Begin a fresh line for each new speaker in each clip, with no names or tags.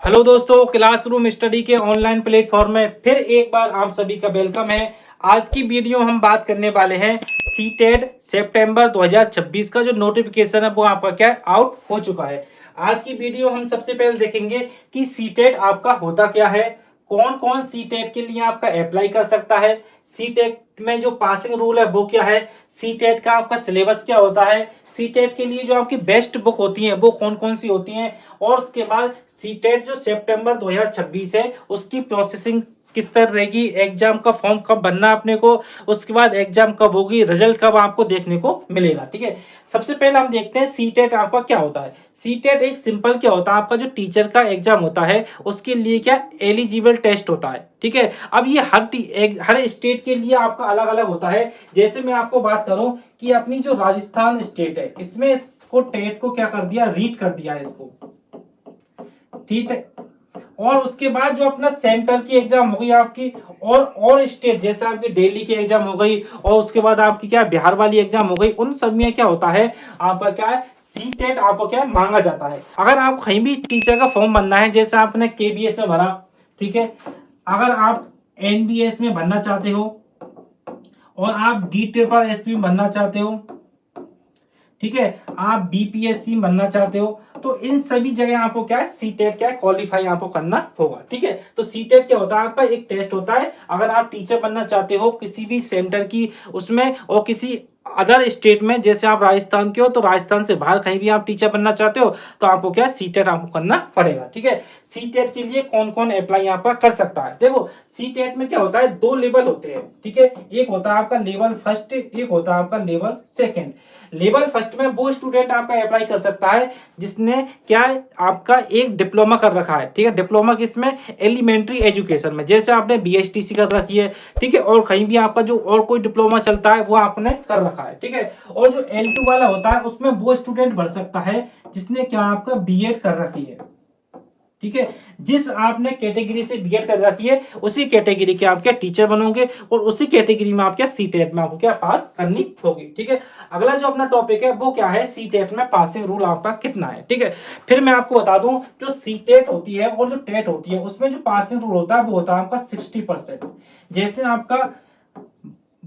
Hello दोस्तों, classroom study के online platform में फिर एक बार आप सभी का वेलकम है। आज की वीडियो हम बात करने वाले हैं सीटेट सितंबर 2026 का जो नोटिफिकेशन है वो आपका क्या आउट हो चुका है। आज की वीडियो हम सबसे पहले देखेंगे कि सीटेट आपका होता क्या है, कौन कौन सीटेट के लिए आपका अप्लाई कर सकता है, सीटेट में जो पासिंग रूल है वो क्या है, सीटेट का आपका सिलेबस क्या होता है, सीटेट के लिए जो आपकी बेस्ट बुक होती है वो कौन कौन सी होती हैं, और उसके बाद सीटेट जो सितंबर 2026 है उसकी प्रोसेसिंग किस तरह रहेगी, एग्जाम का फॉर्म कब भरना है अपने को, उसके बाद एग्जाम कब होगी, रिजल्ट कब आपको देखने को मिलेगा। ठीक है, सबसे पहले हम देखते हैं सीटेट आपका क्या होता है। सीटेट एक सिंपल क्या होता है, आपका जो टीचर का एग्जाम होता है उसके लिए क्या एलिजिबल टेस्ट होता है। ठीक है, अब ये हर स्टेट के लिए आपका अलग अलग होता है। जैसे मैं आपको बात करूं कि अपनी जो राजस्थान स्टेट है इसमें इसको टेट को क्या कर दिया, रीड कर दिया है इसको। ठीक है, और उसके बाद जो अपना सेंटर की एग्जाम हो गई आपकी, और स्टेट जैसे आपकी दिल्ली की एग्जाम हो गई, और उसके बाद आपकी क्या बिहार वाली एग्जाम हो गई, उन सब में क्या होता है आपका क्या है सीटेट आपको क्या मांगा जाता है। अगर आप कहीं भी टीचर का फॉर्म भरना है, जैसे आपने केबीएस में भरा, ठीक है, अगर आप एनबीएस में भरना चाहते हो और आप डी ट्रिपल एसपी में भरना चाहते हो, ठीक है, आप बीपीएससी बनना चाहते हो, तो इन सभी जगह आपको क्या है सीटेट क्या है क्वालिफाई आपको करना होगा। ठीक है, तो सीटेट क्या होता है आपका एक टेस्ट होता है। अगर आप टीचर बनना चाहते हो किसी भी सेंटर की उसमें, और किसी अदर स्टेट में, जैसे आप राजस्थान के हो तो राजस्थान से बाहर कहीं भी आप टीचर बनना चाहते हो तो आपको क्या सीटेट आपको करना पड़ेगा। ठीक है, सीटेट के लिए कौन कौन अप्लाई यहाँ पर कर सकता है, देखो सीटेट में क्या होता है दो लेवल होते हैं। ठीक है, एक होता है आपका लेवल फर्स्ट, एक होता है आपका लेवल सेकेंड। लेवल फर्स्ट में वो स्टूडेंट आपका अप्लाई कर सकता है जिसने क्या है आपका एक डिप्लोमा कर रखा है। ठीक है, डिप्लोमा किसमें, एलिमेंट्री एजुकेशन में, जैसे आपने बीएसटीसी कर रखी है, ठीक है, और कहीं भी आपका जो और कोई डिप्लोमा चलता है वो आपने कर रखा है। ठीक है, और जो L2 वाला होता है उसमें वो स्टूडेंट भर सकता है जिसने क्या आपका बीएड कर रखी है। ठीक है, जिस आपने कैटेगरी से बीएड कर रखी है उसी कैटेगरी के आप क्या टीचर बनोगे, और उसी कैटेगरी में आप क्या सीटेट में आपको क्या पास करनी होगी। ठीक है, अगला जो अपना टॉपिक है वो क्या है, सीटेट में पासिंग रूल आपका कितना है। ठीक है, फिर मैं आपको बता दूं जो सीटेट होती है और जो टेट होती है उसमें जो पासिंग रूल होता है वो होता है आपका 60%। जैसे आपका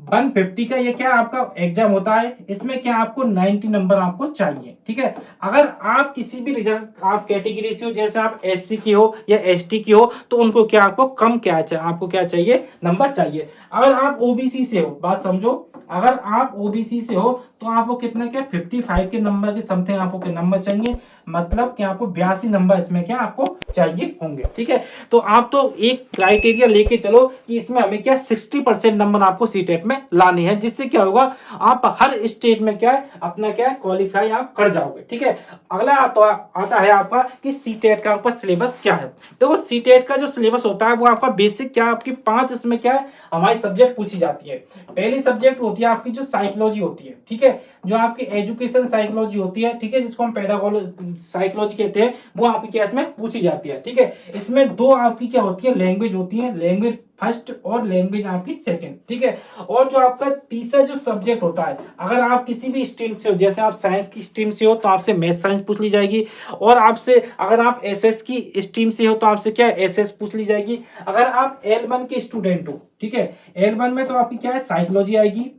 150 का ये क्या आपका एग्जाम होता है, इसमें क्या आपको 90 नंबर आपको चाहिए। ठीक है, अगर आप किसी भी रिजल्ट आप कैटेगरी से हो, जैसे आप एससी की हो या एसटी की हो, तो उनको क्या आपको कम क्या चाहिए, आपको क्या चाहिए नंबर चाहिए। अगर आप ओबीसी से हो, बात समझो, अगर आप ओबीसी से हो तो आपको कितना क्या 55 के नंबर के समथिंग आपको के नंबर चाहिए, मतलब कि आपको 82 नंबर इसमें क्या आपको चाहिए होंगे। ठीक है, तो आप तो एक क्राइटेरिया लेके चलो कि इसमें हमें क्या 60% नंबर आपको सीटेट में लाने हैं, जिससे क्या होगा आप हर स्टेट में क्या है अपना क्या है क्वालिफाई आप कर जाओगे। ठीक है, अगला आता है आपका कि सीटेट का आपका सिलेबस क्या है। देखो सीटेट का जो सिलेबस होता है वो आपका बेसिक क्या आपकी 5 इसमें क्या है हमारी सब्जेक्ट पूछी जाती है। पहली सब्जेक्ट होती है आपकी जो साइकोलॉजी होती है। ठीक है, जो आपकी एजुकेशन साइकोलॉजी होती है, ठीक है, जिसको हम पेडागोजी साइकोलॉजी कहते हैं, वो आपकी क्या इसमें पूछी जाती है। ठीक है, इसमें दो आपकी क्या होती है लैंग्वेज होती है, लैंग्वेज फर्स्ट और लैंग्वेज आपकी सेकंड। ठीक है, और जो आपका तीसरा जो सब्जेक्ट होता है, अगर आप किसी भी स्ट्रीम से हो, जैसे आप साइंस की स्ट्रीम से हो तो आपसे मैथ साइंस पूछ ली जाएगी, और आपसे अगर आप एसएस की स्ट्रीम से हो तो आपसे क्या एसएस पूछ ली जाएगी। अगर आप L1 के स्टूडेंट हो, ठीक है, L1 में तो आपकी क्या है साइकोलॉजी आएगी,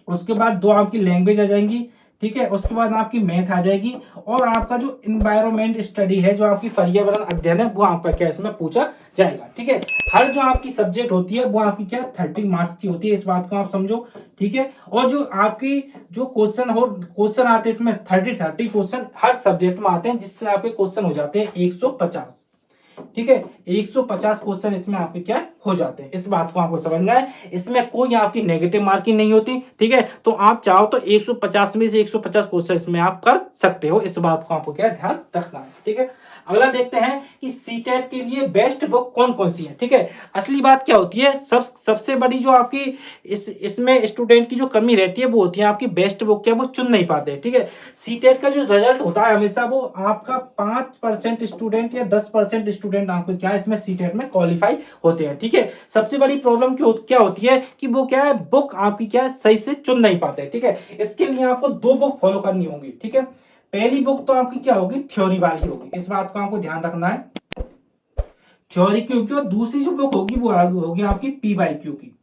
उसके बाद दो आपकी लैंग्वेज आ जाएंगी, ठीक है, उसके बाद आपकी मैथ आ जाएगी, और आपका जो इन्वायरमेंट स्टडी है, जो आपकी पर्यावरण अध्ययन है, वो आपका क्या इसमें पूछा जाएगा। ठीक है, हर जो आपकी सब्जेक्ट होती है वो आपकी क्या 30 मार्क्स की होती है, इस बात को आप समझो। ठीक है, और जो आपकी जो क्वेश्चन आते हैं इसमें 30 क्वेश्चन हर सब्जेक्ट में आते हैं, जिससे आपके क्वेश्चन हो जाते हैं 150। ठीक है, 150 क्वेश्चन इसमें आपके क्या हो जाते हैं, इस बात को आपको समझना है। इसमें कोई आपकी नेगेटिव मार्किंग नहीं होती। ठीक है, तो आप चाहो तो 150 में से 150 क्वेश्चन इसमें आप कर सकते हो, इस बात को आपको क्या ध्यान रखना है। ठीक है, अगला देखते हैं कि सीटेट के लिए बेस्ट बुक कौन कौन सी है। ठीक है, असली बात क्या होती है, सबसे बड़ी जो आपकी इसमें स्टूडेंट की जो कमी रहती है वो होती है आपकी बेस्ट बुक क्या वो चुन नहीं पाते। ठीक है, सीटेट का जो रिजल्ट होता है हमेशा वो आपका 5% स्टूडेंट या 10% स्टूडेंट आपको क्या है इसमें सीटेट में क्वालिफाई होते हैं। ठीक है, सबसे बड़ी प्रॉब्लम क्या होती है कि वो क्या है बुक आपकी क्या है सही से चुन नहीं पाते। ठीक है, इसके लिए आपको दो बुक फॉलो करनी होगी। ठीक है, पहली बुक तो आपकी क्या होगी थ्योरी वाली होगी, इस बात को आपको ध्यान रखना है। थ्योरी की होगी और दूसरी जो बुक होगी वो होगी आपकी PYQ की।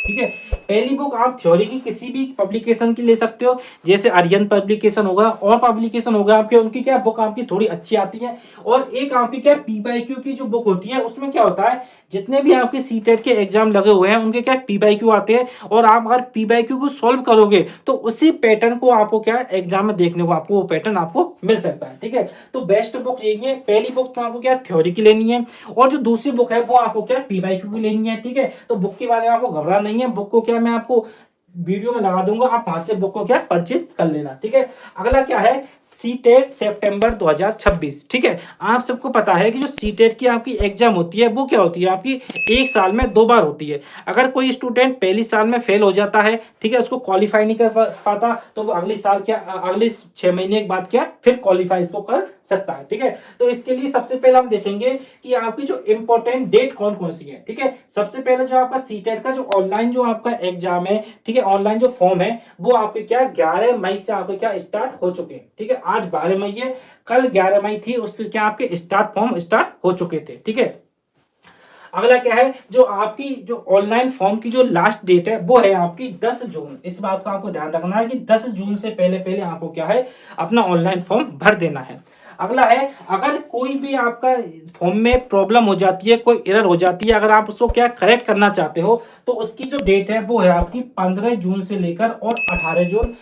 ठीक है, पहली बुक आप थ्योरी की किसी भी पब्लिकेशन की ले सकते हो, जैसे आर्यन पब्लिकेशन होगा और पब्लिकेशन होगा आपके, उनकी क्या बुक आपकी थोड़ी अच्छी आती है। और एक आपकी क्या PYQ की जो बुक होती है उसमें क्या होता है, जितने भी आपके सीटेट के एग्जाम लगे हुए हैं उनके क्या PYQ आते हैं, और आप अगर PYQ को सॉल्व करोगे तो उसी पैटर्न को आपको क्या एग्जाम में देखने को आपको वो पैटर्न आपको मिल सकता है। ठीक है, तो बेस्ट बुक यही है, पहली बुक तो आपको क्या थ्योरी की लेनी है, और जो दूसरी बुक है वो आपको क्या PYQ की लेनी है। ठीक है, तो बुक के बारे में आपको घबराना नहीं है, बुक को क्या मैं आपको वीडियो में लगा दूंगा, आप वहां से बुक को क्या परचेज कर लेना। ठीक है, अगला क्या है, सीटेट सितंबर 2026। ठीक है, आप सबको पता है कि जो सीटेट की आपकी एग्जाम होती है वो क्या होती है, आपकी एक साल में 2 बार होती है। अगर कोई स्टूडेंट पहली साल में फेल हो जाता है, ठीक है, उसको क्वालिफाई नहीं कर पाता, तो वो अगली साल क्या अगले 6 महीने के बाद क्या फिर क्वालिफाई इसको कर सकता है। ठीक है, तो इसके लिए सबसे पहले हम देखेंगे कि आपकी जो इंपॉर्टेंट डेट कौन कौन सी है। ठीक है, सबसे पहले जो आपका सीटेट का जो ऑनलाइन जो आपका एग्जाम है, ठीक है, ऑनलाइन जो फॉर्म है वो आपके क्या 11 मई से आपके क्या स्टार्ट हो चुके हैं। ठीक है, आज 12 मई है, कल 11 मई थी, उससे क्या आपके स्टार्ट फॉर्म स्टार्ट हो चुके थे। ठीक है, अगला क्या है, जो आपकी जो ऑनलाइन फॉर्म की जो लास्ट डेट है वो है आपकी 10 जून। इस बात का आपको ध्यान रखना है कि 10 जून से पहले पहले आपको क्या है अपना ऑनलाइन फॉर्म भर देना है। अगला है, अगर कोई भी आपका फॉर्म में प्रॉब्लम हो जाती है, कोई एरर हो जाती है, अगर आप उसको क्या करेक्ट करना चाहते हो तो उसकी जो डेट है वो है आपकी 15 जून से लेकर और 18 जून।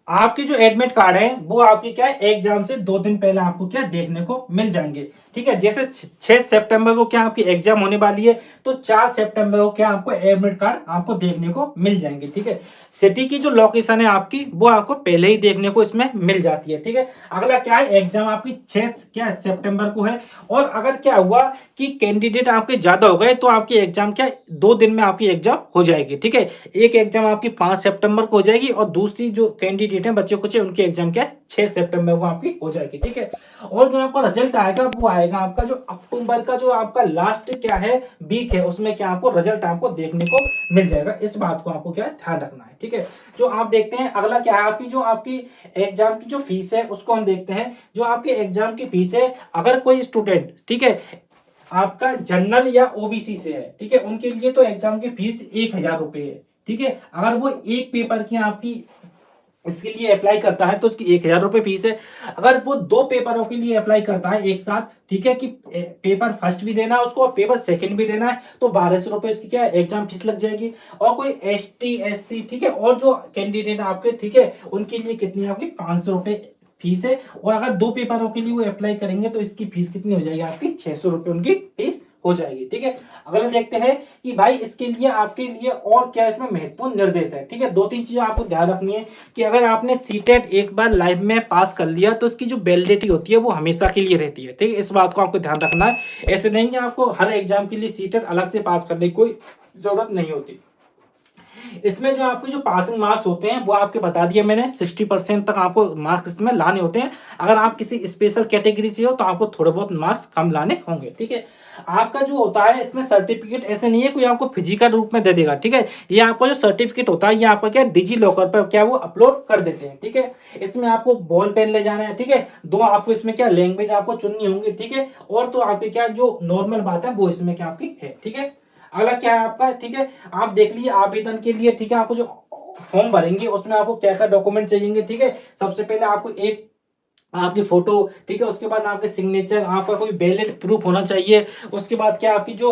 आपके जो एडमिट कार्ड है वो आपकी क्या है एग्जाम से 2 दिन पहले आपको क्या देखने को मिल जाएंगे। ठीक है, जैसे 6 सितंबर को क्या आपकी एग्जाम होने वाली है, तो 4 सितंबर को क्या आपको एडमिट कार्ड आपको देखने को मिल जाएंगे। ठीक है, सिटी की जो लोकेशन है आपकी वो आपको पहले ही देखने को इसमें मिल जाती है। ठीक है, अगला क्या है, एग्जाम आपकी 6 सितंबर को है, और अगर क्या हुआ कि कैंडिडेट आपके ज्यादा हो गए तो आपकी एग्जाम क्या 2 दिन में आपकी एग्जाम हो जाएगी। ठीक है, एक एग्जाम आपकी 5 सितंबर को हो जाएगी और दूसरी जो कैंडिडेट है बच्चे कुछ उनकी एग्जाम क्या 6 सितंबर को आपकी हो जाएगी। ठीक है, और जो आपका रिजल्ट आएगा वो आएगा आपका जो अक्टूबर का जो आपका लास्ट क्या है वीक है, उसमें क्या आपको रिजल्ट आपको देखने को मिल जाएगा। इस बात को आपको क्या ध्यान रखना है। ठीक है, जो आप देखते हैं अगला क्या है, आपकी जो आपकी एग्जाम की जो फीस है उसको हम देखते हैं। जो आपकी एग्जाम की फीस है, अगर कोई स्टूडेंट ठीक है आपका जनरल या ओबीसी से है, ठीक है, उनके लिए तो एग्जाम की फीस 1,000 रुपए है। ठीक है, अगर वो एक पेपर की आपकी इसके लिए अप्लाई करता है तो उसकी 1,000 रुपए फीस है। अगर वो 2 पेपरों के लिए अप्लाई करता है एक साथ, ठीक है, कि पेपर फर्स्ट भी देना है उसको और पेपर सेकंड भी देना है, तो 1,200 रुपए इसकी क्या एग्जाम फीस लग जाएगी। और कोई ST SC, ठीक है, और जो कैंडिडेट आपके, ठीक है, उनके लिए कितनी आपकी 500 रुपए फीस है। और अगर 2 पेपरों के लिए वो अप्लाई करेंगे तो इसकी फीस कितनी हो जाएगी आपकी 600 रुपए उनकी फीस हो जाएगी। ठीक है, अगला देखते हैं कि भाई इसके लिए आपके लिए और क्या इसमें महत्वपूर्ण निर्देश है। ठीक है, 2-3 चीजें आपको ध्यान रखनी है कि अगर आपने सीटेट एक बार लाइफ में पास कर लिया तो इसकी जो वैलिडिटी होती है वो हमेशा के लिए रहती है। ठीक है, इस बात को आपको ध्यान रखना है, ऐसे नहीं कि आपको हर एग्जाम के लिए सीटेट अलग से पास करने की कोई जरूरत नहीं होती। इसमें जो आपके जो पासिंग मार्क्स होते हैं वो आपके बता दिए मैंने, 60% तक आपको मार्क्स इसमें लाने होते हैं। अगर आप किसी स्पेशल कैटेगरी से हो तो आपको थोड़े बहुत मार्क्स कम लाने होंगे। ठीक है, आपका जो होता है इसमें सर्टिफिकेट ऐसे नहीं है कोई आपको फिजिकल रूप में दे देगा। ठीक है, ये आपका जो सर्टिफिकेट होता है ये आपका क्या डिजी लॉकर पर क्या वो अपलोड कर देते हैं। ठीक है, इसमें आपको बॉल पेन ले जाना है। ठीक है, 2 आपको इसमें क्या लैंग्वेज आपको चुननी होंगी। ठीक है, और तो आपकी क्या जो नॉर्मल बात है वो इसमें क्या आपकी है। ठीक है, अगला क्या है आपका, ठीक है, आप देख लीजिए आवेदन के लिए। ठीक है, आपको जो फॉर्म भरेंगे उसमें आपको क्या क्या डॉक्यूमेंट चाहिए। ठीक है, सबसे पहले आपको एक आपकी फोटो, ठीक है, उसके बाद आपके सिग्नेचर, आपका कोई वैलिड प्रूफ होना चाहिए। उसके बाद क्या आपकी जो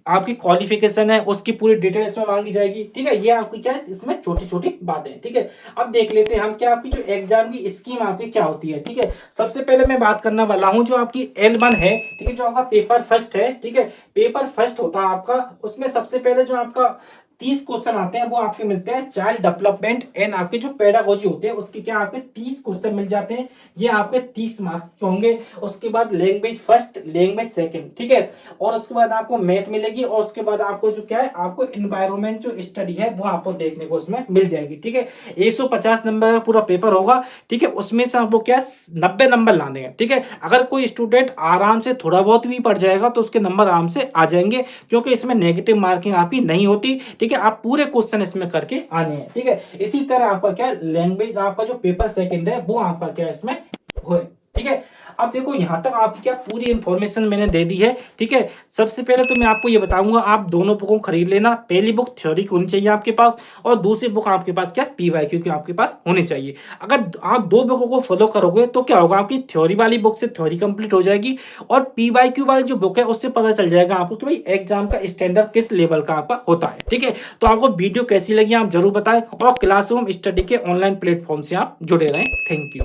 आपकी क्वालिफिकेशन है उसकी पूरी डिटेल इसमें मांगी जाएगी। ठीक है, ये आपकी क्या है इसमें छोटी छोटी बातें हैं। ठीक है, अब देख लेते हैं हम क्या आपकी जो एग्जाम की स्कीम आपकी क्या होती है। ठीक है, सबसे पहले मैं बात करने वाला हूं जो आपकी L1 है। ठीक है, जो आपका पेपर फर्स्ट है। ठीक है, पेपर फर्स्ट होता है आपका, उसमें सबसे पहले जो आपका 30 क्वेश्चन आते हैं वो आपके मिलते हैं चाइल्ड डेवलपमेंट एंड आपके जो पेडागोजी होते हैं उसके क्या आपके 30 क्वेश्चन मिल जाते हैं, ये आपके 30 मार्क्स के होंगे। उसके बाद लैंग्वेज फर्स्ट, लैंग्वेज सेकंड, ठीक है, और उसके बाद आपको मैथ मिलेगी, और उसके बाद आपको जो क्या है आपको एनवायरमेंट जो स्टडी है वो आपको देखने को उसमें मिल जाएगी। ठीक है, 150 नंबर का पूरा पेपर होगा। ठीक है, उसमें से आपको क्या 90 नंबर लाने हैं। ठीक है, अगर कोई स्टूडेंट आराम से थोड़ा बहुत भी पढ़ जाएगा तो उसके नंबर आराम से आ जाएंगे, क्योंकि इसमें नेगेटिव मार्किंग आपकी नहीं होती। ठीक है, आप पूरे क्वेश्चन इसमें करके आने हैं। ठीक है, इसी तरह आपका क्या लैंग्वेज आपका जो पेपर सेकंड है वो आपका क्या इसमें हो। ठीक है, अब देखो यहाँ तक आपकी क्या पूरी इन्फॉर्मेशन मैंने दे दी है, ठीक है। सबसे पहले तो मैं आपको ये बताऊंगा, आप दोनों बुकों को खरीद लेना। पहली बुक थ्योरी की होनी चाहिए आपके पास, और दूसरी बुक आपके पास क्या PYQ की आपके पास होनी चाहिए। अगर आप दो बुकों को फॉलो करोगे तो क्या होगा, आपकी थ्योरी वाली बुक से थ्योरी कंप्लीट हो जाएगी, और PYQ वाली जो बुक है उससे पता चल जाएगा आपको कि भाई एग्जाम का स्टैंडर्ड किस लेवल का आपका होता है, ठीक है। तो आपको वीडियो कैसी लगी आप जरूर बताएं, और क्लासरूम स्टडी के ऑनलाइन प्लेटफॉर्म से आप जुड़े रहें। Thank you.